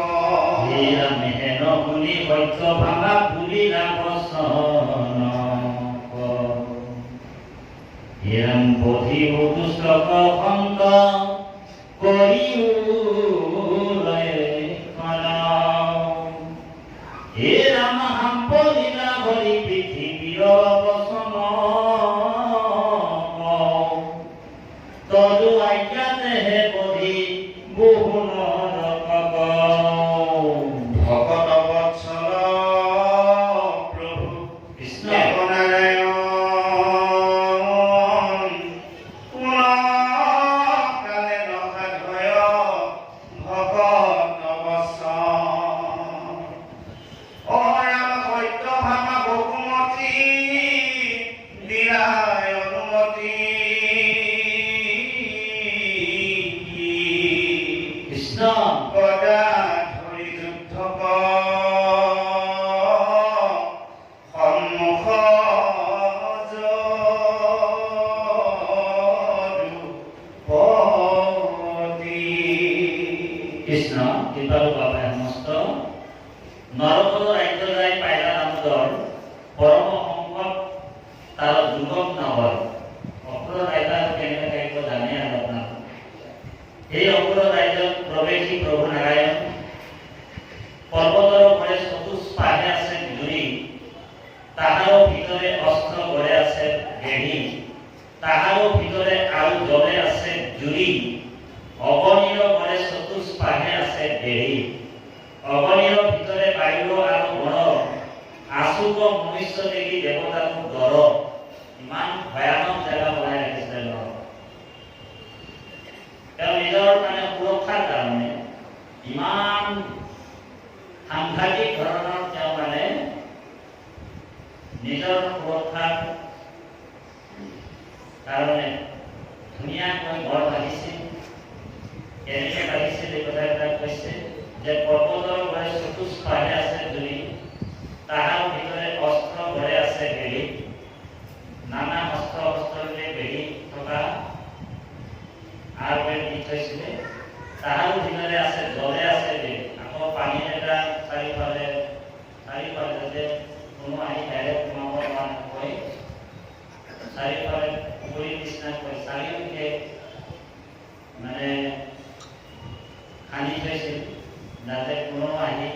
A: মেহেন বুলি সত্য ভাঙা পুলিলা বচন হিৰণ বধি দুষ্টক ভংগ কৰিও হে ৰাম সাম্পলিলা ভৰি পৃথিৱীৰ বচন তদু আজ্ঞাতেহে বধি বহু নৰক
B: ভকত বৎসল প্ৰভু
A: কৃষ্ণ
B: দেৱনাৰায়ণ পুনকালে নসাধয় ভকত বৎসল ৰাম সত্য ভামা বহুমতী দিলাই অনুমতি
A: কৃষ্ণ
B: গদা ধৰি যুদ্ধ সন্মুখ
A: কৃষ্ণ কৃপালু বাবাই সমস্ত নৰপদ ৰাজ্য যাই পাইলা নামদৰ পৰম সংকট তাৰ যুগক নগৰ অসুৰ ৰাজ্য কেনেকৈ থাকিব জানে আৰু আপোনাক এই অসুৰ ৰাজ্যত প্ৰৱেশী প্ৰভু নাৰায়ণ পৰ্বতৰ ওপৰে চতুষ্পাহে আছে জুৰি তাহাৰো ভিতৰে অস্ত্ৰ গড়ে আছে গেঢ়ি তাহাৰো ভিতৰে আৰু জলে আছে জুৰি অগণিৰ গড়ে চতুষ্পাহে আছে গেঢ়ি অগণিৰ ভিতৰে বায়ু আৰু বন আচুক মনুষ্য দেখি দেৱতাটোক ডৰ ইমান ভয়ানক জেগা বনাই ৰাখিছে তেওঁ নিজৰ মানে সুৰক্ষাৰ কাৰণে ইমান সাংঘাতিক ধৰণৰ তেওঁ মানে নিজৰ সুৰক্ষাৰ কাৰণে ধুনীয়াকৈ ঘৰ বান্ধিছিল কেনেকৈ বান্ধিছিল এই কথাবিলাক কৈছে যে পৰ্বতৰ ওপৰে চতুষ্পাহে আছে জুৰি তাহাৰ ভিতৰে অস্ত্ৰ গড়ে আছে গেঢ়ি নানা শস্ত্ৰৰে বেঢ়ি থকা আৰু দি থৈছিলে তাহাৰো ভিতৰে আছে জলে আছে আকৌ পানীৰ এটা চাৰিওফালে যাতে কোনো আহি ডাইৰেক্ট সোমাব নোৱাৰাকৈ চাৰিওফালে পুখুৰীৰ নিচিনাকৈ চাৰিওদিশে মানে খান্দি থৈছিল যাতে কোনো আহি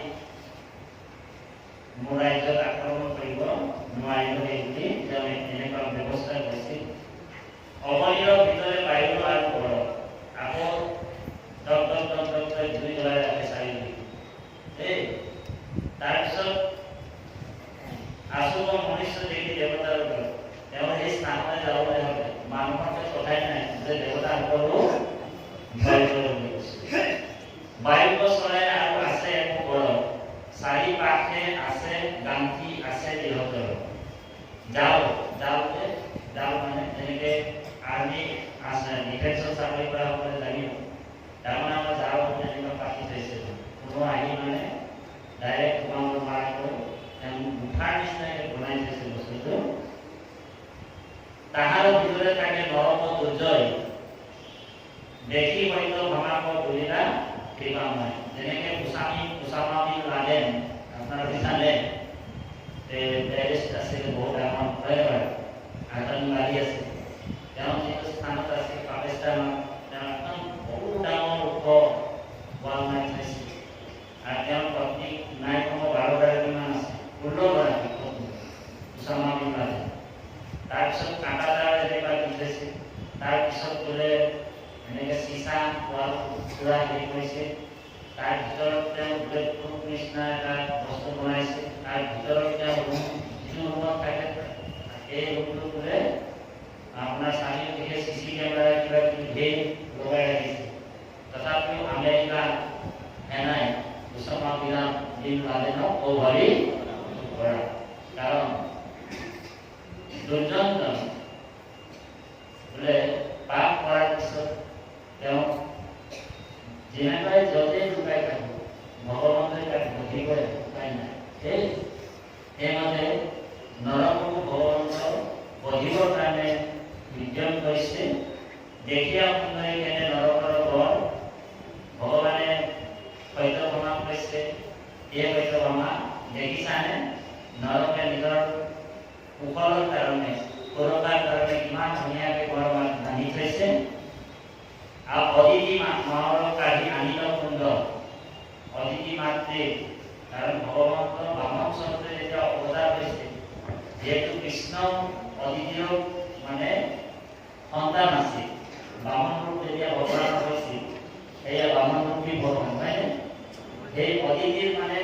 A: মোৰ ৰাজ্যত আক্ৰমণ কৰিব নোৱাৰিব বুলি তেওঁ এনেকুৱা ব্যৱস্থা কৰিছিল অগণিৰ ভিতৰে বায়ু আৰু বৰফ আকৌ দগ দগ দগ দগ জুই জ্বলাই ৰাখে চাৰিওদিশে যাও মানে যেনেকৈ আৰ্মি আছে ডিফেন্সত চাকৰি কৰা সকলে জানিব তাৰমানে আমাৰ যাও তেনেকুৱা পাতি থৈছে কোনো আহি মানে ডাইৰেক্ট তোমালোকৰ মাৰকৈ মুঠাৰ নিচিনাকৈ বনাই থৈছে বস্তুটো তাহার ভিতরে থাকে নরক দুর্জয় দেখি হয়তো ভমাক বলিরা কৃপাময় যেনেকে উসামা বিন লাদেন আপনারা জানে যে টেররিস্ট আছে বহুত ডাঙৰ প্লেয়াৰ আতংকবাদী আছে তেওঁ যিটো স্থানত আছে পাকিস্তানত তেওঁ একদম বহুত ডাঙৰ ওখ ৱাল মাৰি থৈছে আৰু তেওঁৰ পত্নী নাই কমেও 12গৰাকীমান আছে 16গৰাকী উসামা বিন লাদেন তাৰপিছত কাঁটাদাৰ যেনিবা দিছে তাৰপিছত বোলে এনেকৈ চিচা ৱাল পুৰা হেৰি কৰিছে তাৰ ভিতৰত তেওঁ বুলেট প্ৰুফ নিচিনা এটা বস্তু বনাইছে তাৰ ভিতৰত তেওঁ যিটো ৰুমত থাকে এই ৰুমটো বোলে আপোনাৰ চাৰিওদিশে চিচি কেমেৰা কিবা কিবি ধেৰ লগাই ৰাখিছে তথাপিও আমেৰিকা সেনাই উসামা বিন লাদেনক অভাৰি কৰা কাৰণ দুৰ্জন বোলে পাপ কৰাৰ পিছত তেওঁ যেনেকৈ য'তে লুকাই থাকোঁ ভগৱন্তই তাক বুজিবই উপায় নাই সেইমতে নৰকো ভগৱন্ত বধিবৰ কাৰণে বিজ্ঞান কৰিছে দেখিয়া সুন্দৰী কেনে নৰকৰ ঘৰ ভগৱানে সত্যভামা কৈছে এই সত্যভামা দেখিছানে নৰকে নিজৰ কুশলৰ কাৰণে সুৰক্ষাৰ কাৰণে কিমান ধুনীয়াকৈ ঘৰ বান্ধি থৈছে আৰু অদিতি মাহৰ কাঢ়ি আনিল কুণ্ড অদিতি মাতৃ কাৰণ ভগৱন্ত বামন স্বৰূপে যেতিয়া অৱতাৰ হৈছে যিহেতু কৃষ্ণ অদিতিৰ মানে সন্তান আছিল বামন ৰূপ যেতিয়া অৱতাৰ হৈছিল সেয়া বামন ৰূপী ভগৱান হয়নে সেই অদিতিৰ মানে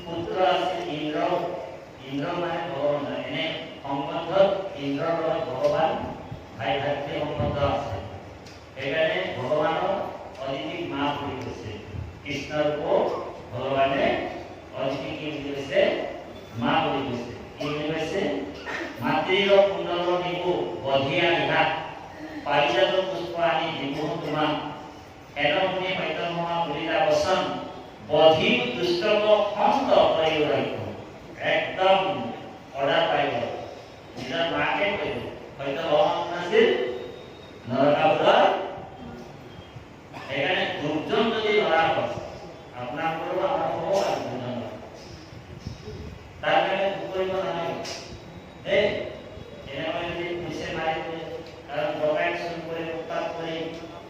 A: পুত্ৰ আছিল ইন্দ্ৰ মানে ভগৱান এনে সম্বন্ধত ইন্দ্ৰৰ লগত ভগৱান ভাই ভাতৃ সম্বন্ধ আছে সেইকাৰণে ভগৱানৰ অদিতিক মা বুলি কৈছে কৃষ্ণৰ ভগৱানে অদিতি কি বুলি কৈছে মা বুলি কৈছে কি বুলি কৈছে মাতৃৰ কুণ্ডল নিবু বধিয়া নিহাত পাৰিজাত পুষ্প আনি দিবু তোমাক এনমুনি সত্যভামা বুলিলা বচন বধি দুষ্টক সন্ত কৰি ৰাখিব একদম অৰ্ডাৰ পাই গ'ল নিজৰ মাকে কৰিব সত্যভামা নাছিল নৰকাসুৰৰ সেইকাৰণে দুৰ্জন যদি ধৰা হয় আপোনালোকৰো আমাৰ হ'ব আৰু দুৰ্জন তাৰ কাৰণে দুখ কৰিব নালাগে দেই এনেকৈ যদি পুলিচে মাৰি দিয়ে কাৰণ ডকাইত চুৰ কৰি উৎপাত কৰি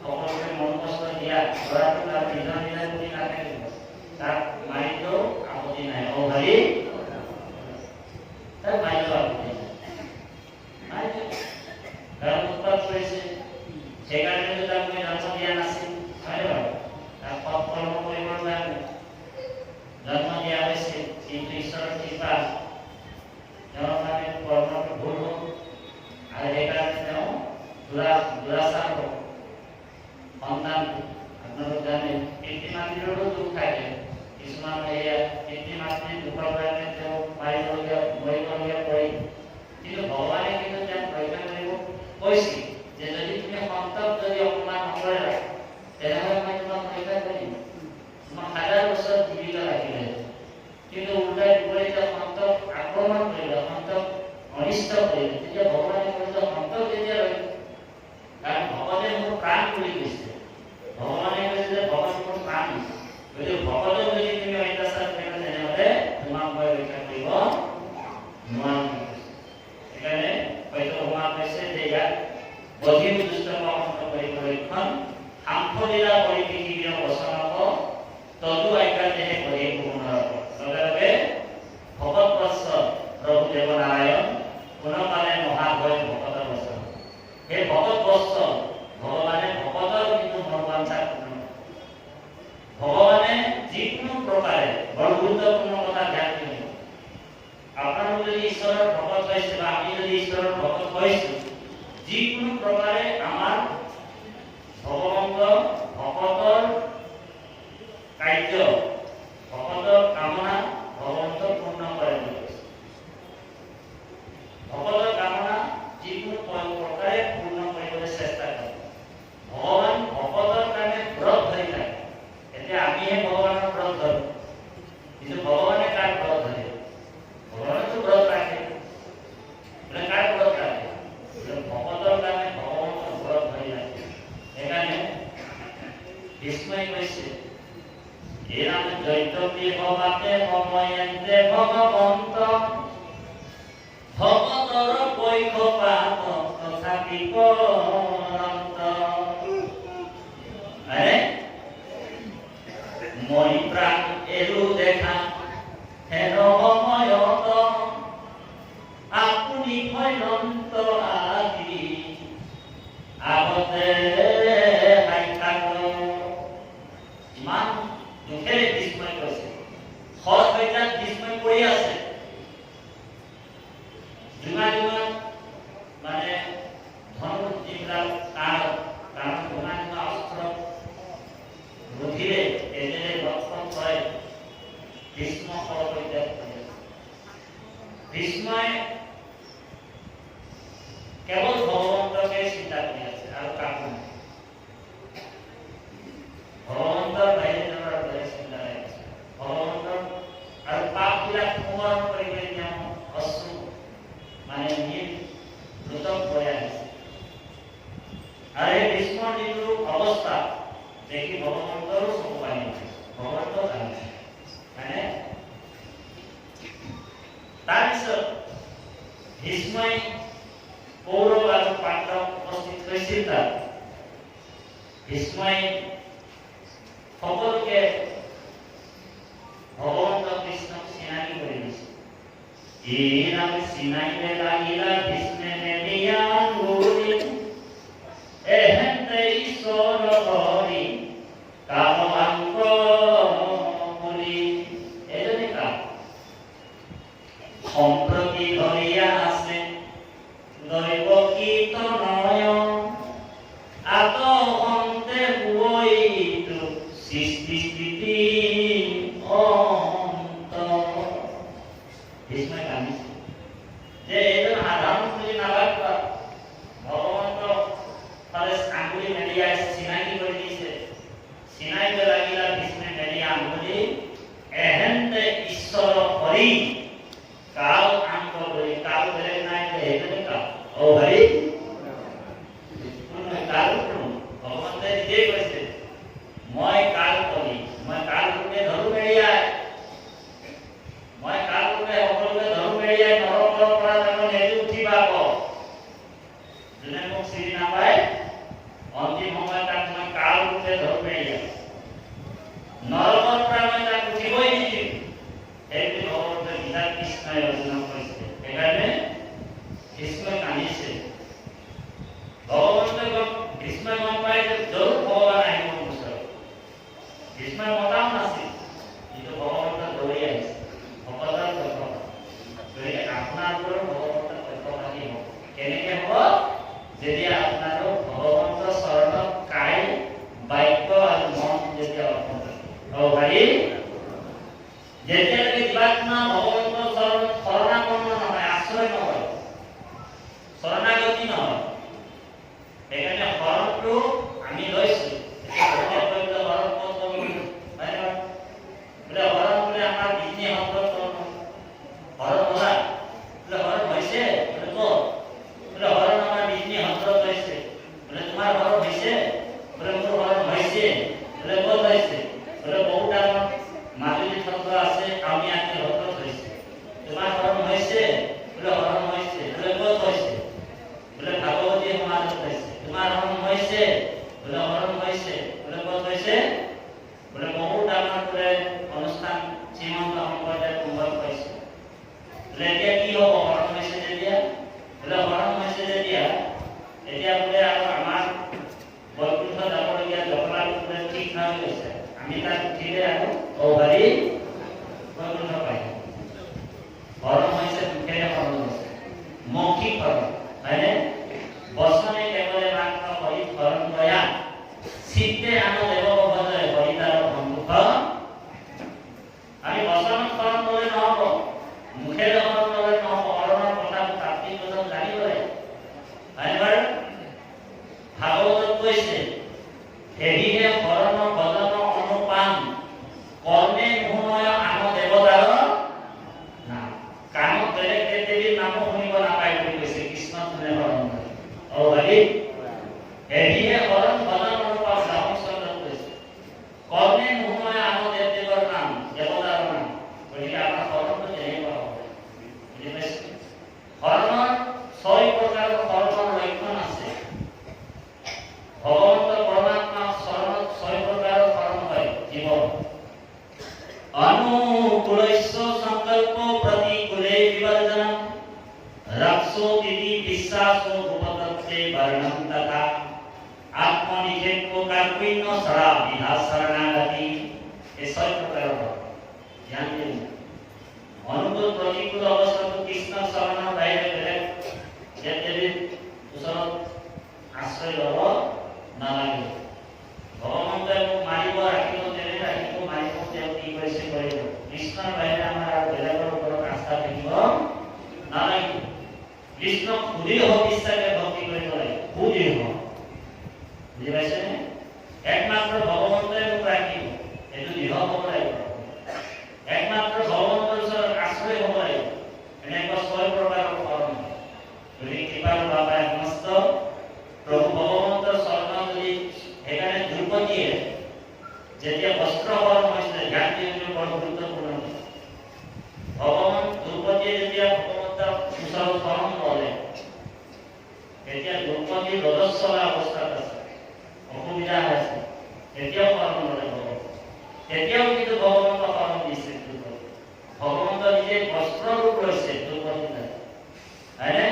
A: সকলোকে মন কষ্ট দিয়া ধৰাটো তাৰ নিজৰ নিজৰ বুলি নাথাকিব তাক মাৰিলেও আপত্তি নাই অভাৰি তাক মাৰিলেও আপত্তি নাই কাৰণ উৎপাত কৰিছে সেইকাৰণে তাক মই জন্ম দিয়া নাছিল হয়নে বাৰু তাক সৎ কৰ্ম কৰিবৰ কাৰণে জন্ম দিয়া হৈছে কিন্তু ঈশ্বৰৰ কৃপা তেওঁৰ কাৰণে কৰ্মটো ভুল হ'ল আৰু সেইকাৰণে তেওঁ দুৰাচাৰ হ'ল সন্তান আপোনালোক জানে পিতৃ মাতৃৰো দুখ থাকে কিছুমান এয়া পিতৃ মাতৃৰ দুখৰ কাৰণে তেওঁ মৰিবলগীয়া পৰে কিন্তু ভগৱানে কিন্তু তেওঁক ৰক্ষা কৰিব কৈছিল যে যদি তুমি সন্তক যদি অপমান নকৰা তেনেহ'লে মই তোমাক ৰক্ষা কৰিম তোমাক 1000 বছৰ জীৱিত ৰাখিলে কিন্তু উল্টাই বিপৰীতে সন্তক আক্ৰমণ কৰিলে সন্তক অনিষ্ট কৰিলে তেতিয়া ভগৱানে কৈছে সন্তক যেতিয়া কাৰণ ভগৱানে মোৰ প্ৰাণ বুলি কৈছে ভগৱানে কৈছে যে ভগৱান মোৰ প্ৰাণ গতিকে ভগৱানক যদি তুমি অত্যাচাৰ কৰা তেনেহ'লে তোমাক মই ৰক্ষা কৰিব নোৱাৰিম সেইকাৰণে সত্যভামা কৈছে যে ইয়াত বধি দুষ্টক সন্ত কৰিব লক্ষণ সাম্ফলীলা কৰি পৃথিৱীৰ বচনক তদু আজ্ঞা দেহে কৰি পূৰ্ণৰ লগে লগে ভগত বৎস প্ৰভু দেৱনাৰায়ণ পুনঃকালে মহাভয় ভকতৰ বচন সেই ভগত বৎস ভগৱানে ভকতৰ কিন্তু মনোবাঞ্ছা ভগৱানে যিকোনো ভীষ্মই কৈছে এই নাম জয়ন্তী সভাতে সময়ন্তে ভগৱন্ত ভগতৰ বৈষপাত তথাপি পৰন্ত আৰে মই প্ৰাণ এৰু দেখা হেৰ সময়ত আপুনি ভয়ন্ত আদি আগতে ইমান দুখেৰে বিস্ময় কৈছে সৎ হত্যাত বিস্ময় কৰি আছে জোঙা জোঙা মানে ধনু যিবিলাক কাৰণ জোঙা জোঙা অস্ত্ৰ বুদ্ধিৰে এজেৰে ৰক্ষণ কৰে ভীষ্ম সৎ হত্যাত ভীষ্মই কেৱল ভগৱন্তকে চিন্তা কৰি আছে আৰু কাকো নাই ভগৱন্তৰ বাহিৰে তেওঁৰ বেলেগ চিন্তা নাই ভগৱন্তৰ আৰু পাপবিলাক সোমৰণ কৰিবলৈ তেওঁ অশ্ৰু মানে দ্ৰুতক হৈ আহিছে আৰু এই ভীষ্মৰ যিটো অৱস্থা দেখি ভগৱন্তৰো চকু পানী উঠিছে ভগৱন্ত জানিছে হয়নে তাৰপিছত ভীষ্মই কৌৰৱ আৰু পাণ্ডৱ উপস্থিত হৈছিল তাত ভীষ্মই সকলোকে ভগৱন্ত কৃষ্ণক চিনাকি কৰি দিছে এই নাম চিনাইলে লাগিলা ভীষ্মে মেলিয়া আঙ্গুলি এহেন্তে ঈশ্বৰ হৰি কামাঙ্ক বুলি এজনে কাম সম্প্ৰতি ধৰিয়া আছে দৈব কীৰ্তনয় আতহন্তে বৈটো সৃষ্টি স্থিতি অন্ত ভীষ্মই কান্দিছে যে এইজন সাধাৰণ বুলি নাভাবিবা ভগৱন্ত ফালে আঙুলি মেলিয়াই চিনাকি কৰি দিছে চিনাইব লাগিলা ভীষ্মে মেলিয়া আঙুলি এহেন্তে ঈশ্বৰ হৰি কাল আঙ্ক কৰি কাল বেলেগ নাই এইজনে কাল ও হৰি কাল ভগৱন্তে নিজেই কৈছে মই কাল কৰি মই কাল ৰূপে ধৰু মেৰিয়াই মই কাল ৰূপে সকলোকে ধৰু মেৰিয়াই নৰকৰ পৰা জানো নেদি উঠিবা যোনে মোক চিনি নাপায় অন্তিম সময়ত তাক মই কাল ৰূপে ধৰু মেৰিয়াই নৰকৰ পৰা মই তাক উঠিবই নিদিম সেইটো ভগৱন্তে গীতা কৃষ্ণই অৰ্জুনক কৈছে সেইকাৰণে ভীষ্মই কান্দিছে ভগৱন্তে ভীষ্মই গম পায় যে জৰুৰ ভগৱান আহিব মোৰ ওচৰত ভীষ্মই মতাও নাছিল কিন্তু ভগৱন্ত দৌৰি আহিছে ভকতৰ পক্ষপাত গতিকে আপোনাৰ ওপৰত ভগৱন্তৰ পক্ষপাতি হ'ব কেনেকে হ'ব যেতিয়া আপোনাৰো ভগৱন্ত চৰণত কাই বাক্য আৰু মন যেতিয়া অৰ্পণ কৰিব হৰি যেতিয়ালৈকে জীৱাত্মা ভগৱন্তৰ চৰণত শৰণাপন্ন নহয় আশ্ৰয় নহয় শৰণাগতি নহয় সেইকাৰণে শৰণটো আমি লৈছো আমি তাক উঠিলে আৰু অভাৰী বৈকুণ্ঠ পাই হৰণ হৈছে দুখেৰে হৰণ হৈছে মৌখিক হৰণ হয়নে বচনে কেৱলে মাত্ৰ হৰি হৰণ গয়া চিত্তে আন দেৱ ভজয় হৰিতাৰ সন্মুখ আমি বচনত হৰণ কৰিলে নহ'ব মুখেৰে হৰণ কৰিলে নহ'ব হৰণৰ কথাটো তাত্বিক পদত জানিব লাগিব হয়নে বাৰু ভাগৱতত কৈছে এহিহে হৰণ ভজন অনুপান কৰ্মে মোহময় আন দেৱতাৰ নাম কামত বেলেগ দেৱীৰ নামো শুনিব নাপায় বুলি কৈছে কৃষ্ণ যোনে হৰণ কৰে অ হৰি এহিহে হৰণ ভজন অনুপান ৰামচন্দ্ৰ কৈছে জীৱ অনুকূলস্য সংকল্প প্ৰতিকূলে বিবৰ্জনম ৰক্ষো দিতি বিশ্বাসো উপতত্তে বৰ্ণম তথা আত্মনিষেধ কাৰ্পণ্য সৰা বিনাশ শৰণাগতি এই 6 প্ৰকাৰৰ ধ্যান দিম অনুকূল প্ৰতিকূল অৱস্থাটো কৃষ্ণ শৰণৰ বাহিৰে বেলেগ দেৱীৰ ওচৰত আশ্ৰয় ল'ব নালাগে ভগৱন্তই মোক মাৰিব ৰাখিব তেনে ৰাখিব মাৰিব তেওঁ কি কৰিছে কৰিব কৃষ্ণৰ বাহিৰে আমাৰ আৰু বেলেগৰ ওপৰত আস্থা থাকিব নালাগে কৃষ্ণক সুধি হওক বিশ্বাসে ভক্তি কৰিব লাগে সুধি হওক বুজি পাইছেনে একমাত্ৰ ভগৱন্তই মোক ৰাখিব এইটো দৃঢ় হ'ব লাগিব একমাত্ৰ ভগৱন্তৰ ওচৰত আশ্ৰয় হ'ব লাগিব এনেকুৱা 6 প্ৰকাৰৰ কৰ্ম যদি কৃপাৰ বাবাই সমস্ত প্ৰভু ভগৱন্তৰ শৰণ যদি সেইকাৰণে দ্ৰৌপদীয়ে যেতিয়া বস্ত্ৰহৰণ হৈছিলে ধ্যান দিবলৈ বৰ গুৰুত্বপূৰ্ণ ভগৱান দ্ৰৌপদীয়ে যেতিয়া ভগৱন্তৰ ওচৰত শৰণ ল'লে তেতিয়া দ্ৰৌপদী ৰজস্বলা অৱস্থাত আছে অসুবিধা হৈছে তেতিয়াও শৰণ ল'লে ভগৱান তেতিয়াও কিন্তু ভগৱন্তৰ শৰণ দিছে ভগৱন্ত নিজে বস্ত্ৰ ৰূপ লৈছে দ্ৰৌপদী হয়নে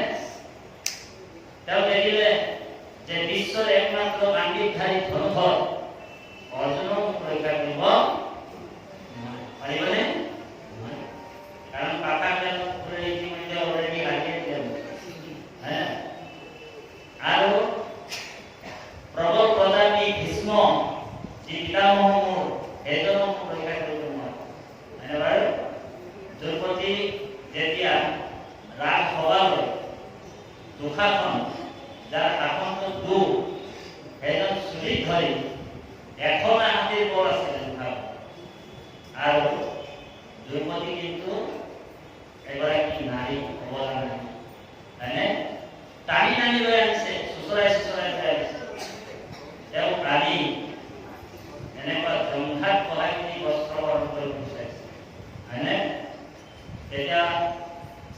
A: তেওঁ দেখিলে যে বিশ্বৰ একমাত্ৰ গান্ধীধাৰী ধনুধৰ অৰ্জুনক পৰীক্ষা কৰিব পাৰিবনে কাৰণ পাতাকালত ইতিমধ্যে অলৰেডি হাৰিয়ে দিলে আৰু প্ৰবল প্ৰতাপী ভীষ্ম যি পিতামহ মোৰ এজনক পৰীক্ষা কৰিব নোৱাৰে হয়নে বাৰু দ্ৰৌপদী যেতিয়া ৰাজ সভালৈ দুঃশাসন যাৰ শাসনটো দুখ সেইজন চুৰি ধৰি 100 হাতীৰ বল আছিলে দুঃশাসন আৰু দ্ৰৌপদী কিন্তু এগৰাকী নাৰী অৱলা নাই হয়নে টানি টানি লৈ আনিছে চুচৰাই লৈ আনিছে তেওঁ কালি এনেকুৱা জংঘাত পঢ়াই কিনি বস্ত্ৰ বৰণ কৰি গুচাইছে হয়নে তেতিয়া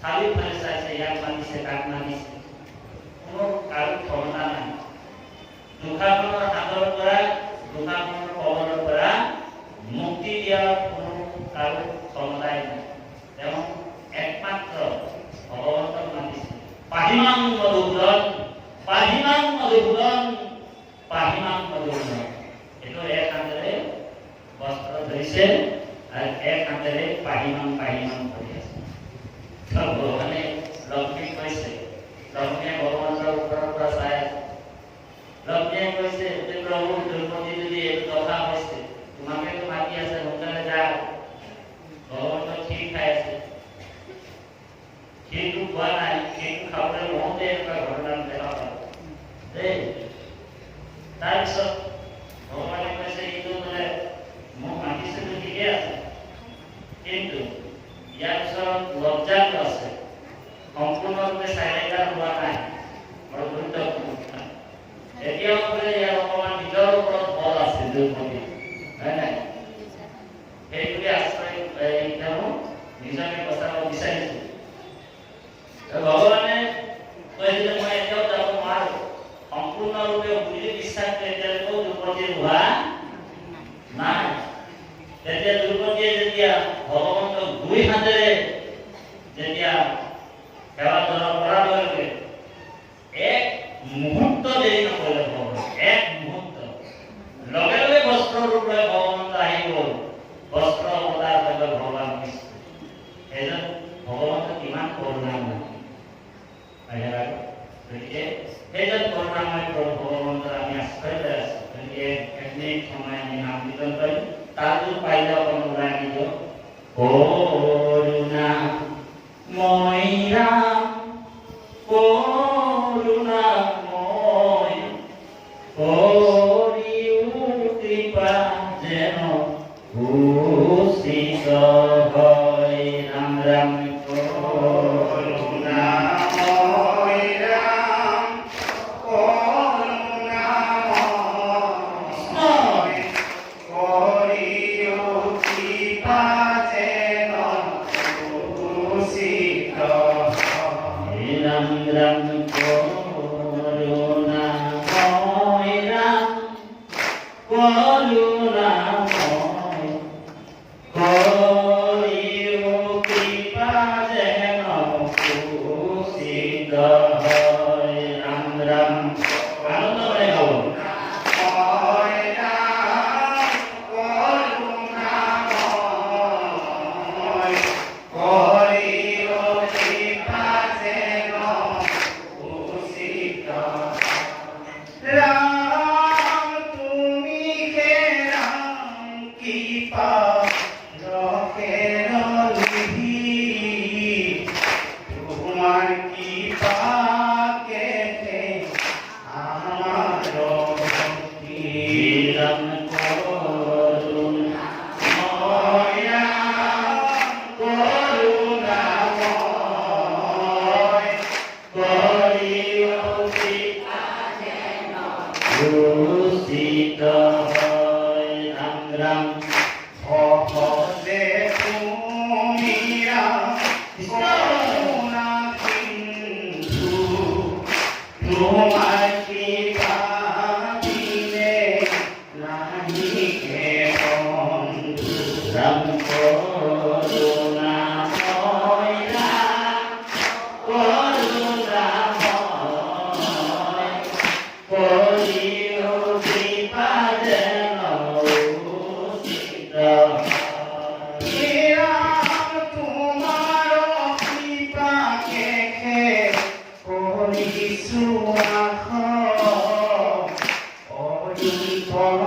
A: চাৰিওফালে চাইছে ইয়াক মাতিছে তাক মাতিছে কোনো কাৰো ক্ষমতা নাই দুঃশাসনৰ হাতৰ পৰা দুঃশাসনৰ কবলৰ পৰা মুক্তি দিয়াৰ কোনো কাৰো ক্ষমতাই নাই তেওঁ একমাত্ৰ ভগৱন্তক মাতিছে পাহিমাং মধুসূদন এইটো এক হাতেৰে বস্ত্ৰ ধৰিছে আৰু এক হাতেৰে পাহিমাং কৰি আছে ভগৱানে লক্ষ্মীক কৈছে লক্ষ্মীয়ে ভগৱন্তৰ ওপৰৰ পৰা চাই আছে লক্ষ্মীয়ে কৈছে যে প্ৰভু দ্ৰৌপদী যদি এইটো কথা হৈছে তোমাকেতো মাতি আছে সোনকালে যা ভগৱন্ত ঠিক খাই আছে সেইটো খোৱা নাই সেইটো খাবলৈ লওঁতে এনেকুৱা ঘটনা দেখা পাব দেই তাৰপিছত ভগৱানে কৈছে এইটো বোলে মোক মাতিছেতো ঠিকে আছে কিন্তু ইয়াৰ পিছত লজ্জাটো আছে সম্পূৰ্ণৰূপে চাইলেণ্টাৰ হোৱা নাই বৰ গুৰুত্বপূৰ্ণ এতিয়াও বোলে ইয়াৰ অকণমান নিজৰ ওপৰত বল আছে দ্ৰৌপদী হয় নাই সেইটোকে আশ্ৰয় তেওঁ নিজকে বচাব বিচাৰিছে ভগৱানে কৈছে মই এতিয়াও যাব নোৱাৰো সম্পূৰ্ণৰূপে বুলি বিশ্বাসটো এতিয়ালৈকেও দ্ৰৌপদীৰ হোৱা নাই তেতিয়া দ্ৰৌপদীয়ে যেতিয়া ভগৱন্তক 2 হাতেৰে যেতিয়া সেৱা কৰাৰ লগে এক মুহূৰ্ত দেৰি নকৰিলে ভগৱান এক মুহূৰ্ত লগে লগে বস্ত্ৰ ৰূপ লৈ ভগৱন্ত আহি গ'ল বস্ত্ৰ অৱতাৰ হৈ গ'ল ভগৱান কৃষ্ণ সেইজন ভগৱন্ত কিমান কৰুণাময় গতিকে সেইজন কৰুণাময় প্ৰভু ভগৱন্তৰ আমি আশ্ৰয় লৈ আছো গতিকে এক মিনিট সময় আমি নাম কীৰ্তন কৰিম তাতো পাৰিলে অকণমান ওলাই দিব করুণাময় রাম করুণাময় করিও কৃপা যেন ভূষিত হয় রাম রাম
B: করুণাময় রাম করুণাময় করিও কৃপা যেন ভূষিত হয়
A: রাম রাম করুণাময় রাম করুণাময় শ্রীরাম করুণ ভূষিত হয় রাম রাম
B: তোমার কৃপা বিনে নাহি কে বন্ধু।
A: রাম করুণাময় রাম করুণাময় করিও কৃপা যেন উচিত
B: রাম তোমার কৃপাকে করিছু আশ অৰি পদ